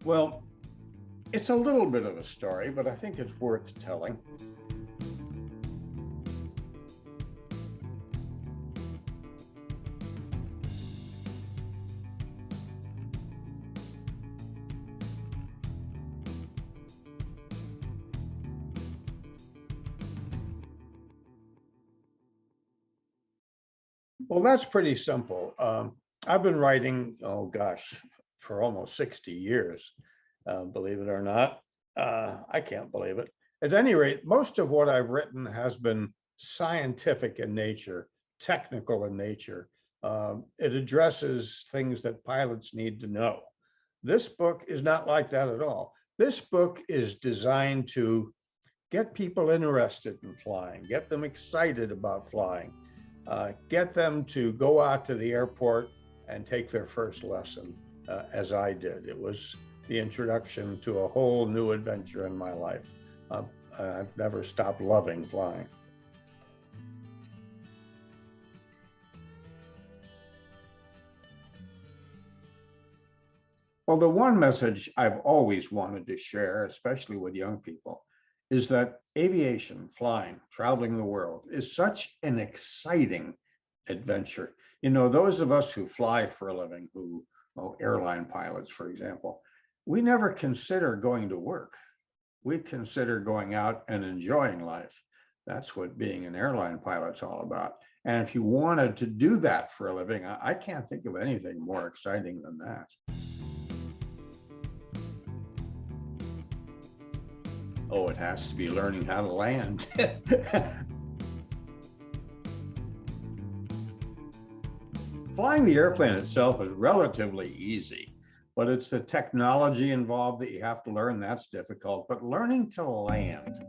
Well, it's a little bit of a story, but I think it's worth telling. Well, that's pretty simple. I've been writing, oh gosh, for almost 60 years, believe it or not. I can't believe it. At any rate, most of what I've written has been scientific in nature, technical in nature. It addresses things that pilots need to know. This book is not like that at all. This book is designed to get people interested in flying, get them excited about flying, get them to go out to the airport and take their first lesson, as I did. It was the introduction to a whole new adventure in my life. I've never stopped loving flying. Well, the one message I've always wanted to share, especially with young people, is that aviation, flying, traveling the world is such an exciting adventure. You know, those of us who fly for a living, airline pilots, for example, we never consider going to work. We consider going out and enjoying life. That's what being an airline pilot's all about. And if you wanted to do that for a living, I can't think of anything more exciting than that. Oh, it has to be learning how to land. Flying the airplane itself is relatively easy, but it's the technology involved that you have to learn that's difficult. But learning to land,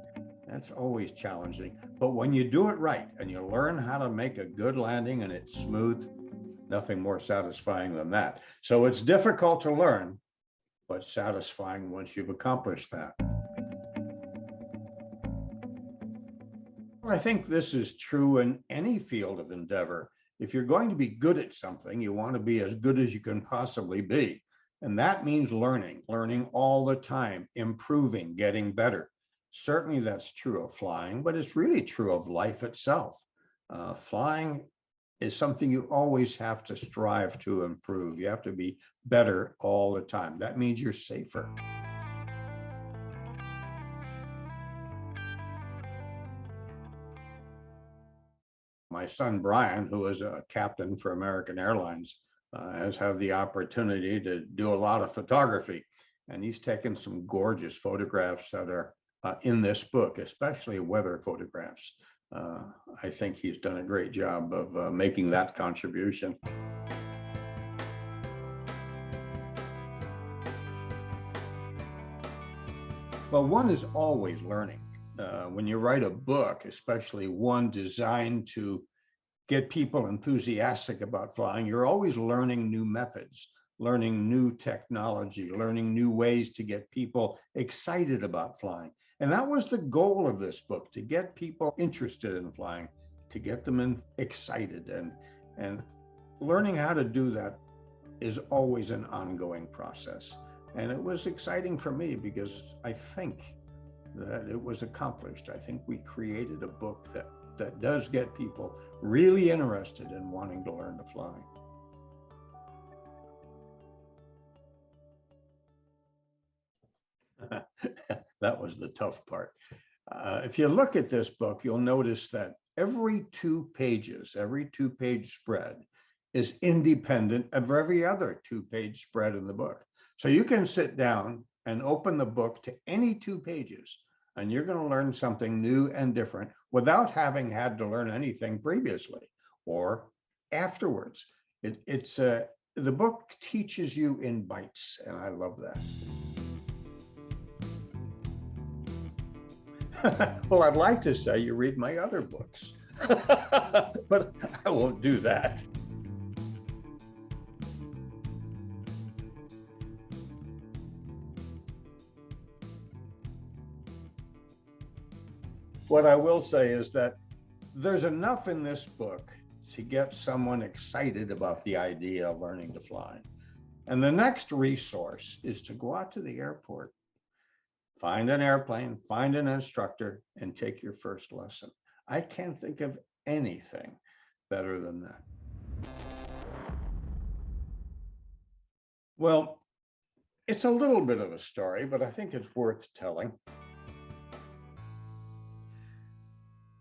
that's always challenging. But when you do it right and you learn how to make a good landing and it's smooth, nothing more satisfying than that. So it's difficult to learn, but satisfying once you've accomplished that. I think this is true in any field of endeavor. If you're going to be good at something, you want to be as good as you can possibly be. And that means learning all the time, improving, getting better. Certainly that's true of flying, but it's really true of life itself. Flying is something you always have to strive to improve. You have to be better all the time. That means you're safer. My son, Brian, who is a captain for American Airlines, has had the opportunity to do a lot of photography. And he's taken some gorgeous photographs that are in this book, especially weather photographs. I think he's done a great job of making that contribution. Well, one is always learning. When you write a book, especially one designed to get people enthusiastic about flying, you're always learning new methods, learning new technology, learning new ways to get people excited about flying. And that was the goal of this book, to get people interested in flying, to get them excited. And learning how to do that is always an ongoing process. And it was exciting for me because I think that it was accomplished. I think we created a book that does get people really interested in wanting to learn to fly. That was the tough part. If you look at this book, you'll notice that every 2 pages, every 2-page spread is independent of every other 2-page spread in the book. So you can sit down and open the book to any 2 pages, and you're going to learn something new and different without having had to learn anything previously or afterwards. The book teaches you in bites, and I love that. Well, I'd like to say you read my other books, but I won't do that. What I will say is that there's enough in this book to get someone excited about the idea of learning to fly. And the next resource is to go out to the airport, find an airplane, find an instructor, and take your first lesson. I can't think of anything better than that. Well, it's a little bit of a story, but I think it's worth telling.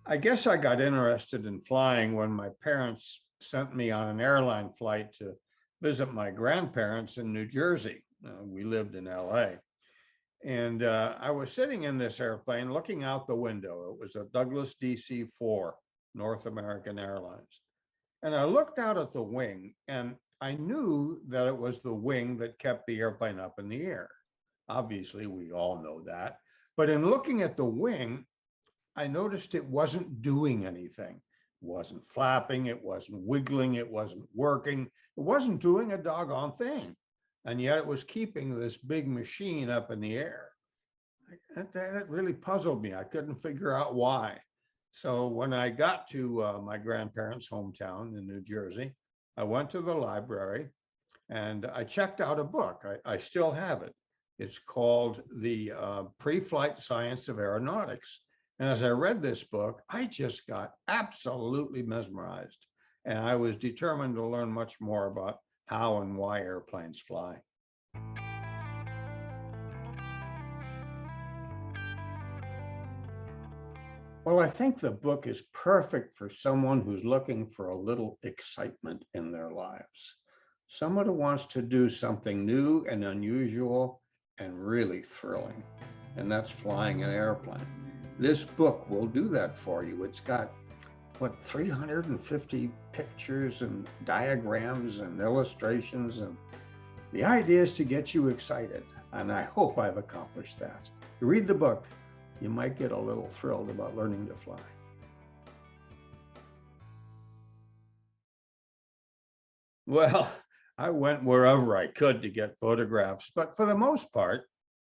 I guess I got interested in flying when my parents sent me on an airline flight to visit my grandparents in New Jersey. We lived in LA. And I was sitting in this airplane looking out the window. It was a Douglas DC-4, North American Airlines. And I looked out at the wing, and I knew that it was the wing that kept the airplane up in the air. Obviously, we all know that. But in looking at the wing, I noticed it wasn't doing anything. It wasn't flapping, it wasn't wiggling, it wasn't working, it wasn't doing a doggone thing. And yet it was keeping this big machine up in the air. That really puzzled me. I couldn't figure out why. So when I got to my grandparents' hometown in New Jersey, I went to the library and I checked out a book. I still have it. It's called The Pre-Flight Science of Aeronautics. And as I read this book, I just got absolutely mesmerized. And I was determined to learn much more about how and why airplanes fly. Well, I think the book is perfect for someone who's looking for a little excitement in their lives. Someone who wants to do something new and unusual and really thrilling. And that's flying an airplane. This book will do that for you. It's got, 350 pictures and diagrams and illustrations. And the idea is to get you excited. And I hope I've accomplished that. You read the book, you might get a little thrilled about learning to fly. Well, I went wherever I could to get photographs, but for the most part,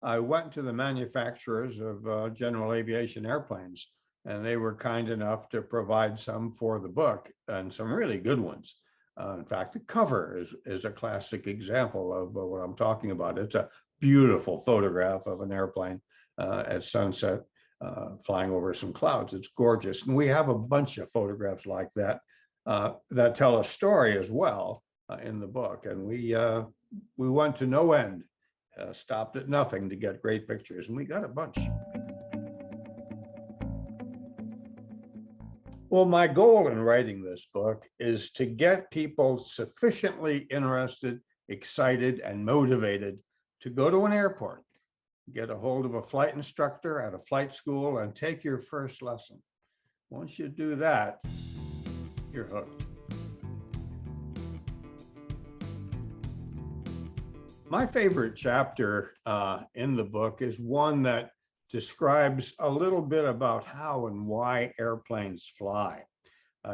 I went to the manufacturers of general aviation airplanes, and they were kind enough to provide some for the book and some really good ones. In fact, the cover is a classic example of what I'm talking about. It's a beautiful photograph of an airplane at sunset flying over some clouds. It's gorgeous. And we have a bunch of photographs like that that tell a story as well in the book. And we went to no end. Stopped at nothing to get great pictures, and we got a bunch. Well, my goal in writing this book is to get people sufficiently interested, excited, and motivated to go to an airport, get a hold of a flight instructor at a flight school, and take your first lesson. Once you do that, you're hooked. My favorite chapter in the book is one that describes a little bit about how and why airplanes fly,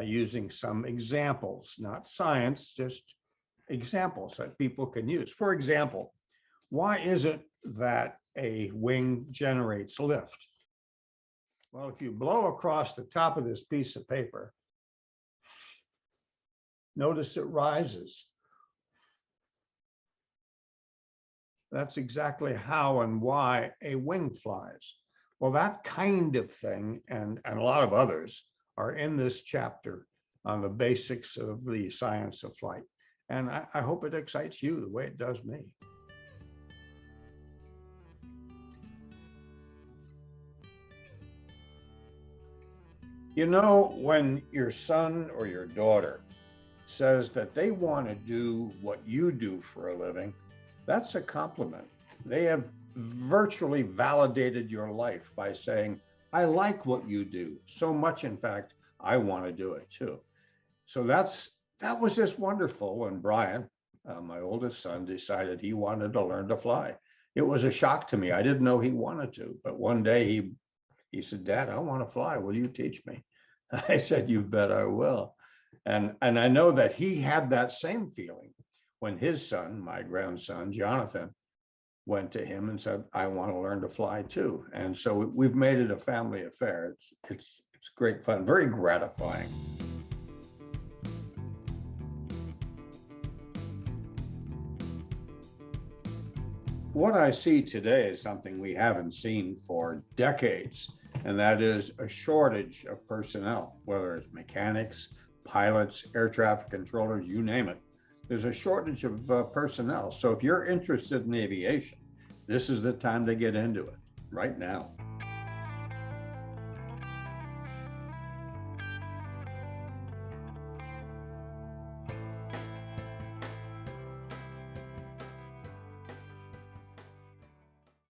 using some examples, not science, just examples that people can use. For example, why is it that a wing generates lift? Well, if you blow across the top of this piece of paper, notice it rises. That's exactly how and why a wing flies. Well, that kind of thing and a lot of others are in this chapter on the basics of the science of flight. And I hope it excites you the way it does me. You know, when your son or your daughter says that they want to do what you do for a living, that's a compliment. They have virtually validated your life by saying, I like what you do so much. In fact, I want to do it too. So that was just wonderful when Brian, my oldest son, decided he wanted to learn to fly. It was a shock to me. I didn't know he wanted to, but one day he said, Dad, I want to fly. Will you teach me? I said, you bet I will. And I know that he had that same feeling when his son, my grandson, Jonathan, went to him and said, I want to learn to fly too. And so we've made it a family affair. It's great fun, very gratifying. What I see today is something we haven't seen for decades, and that is a shortage of personnel, whether it's mechanics, pilots, air traffic controllers, you name it. There's a shortage of personnel. So if you're interested in aviation, this is the time to get into it right now.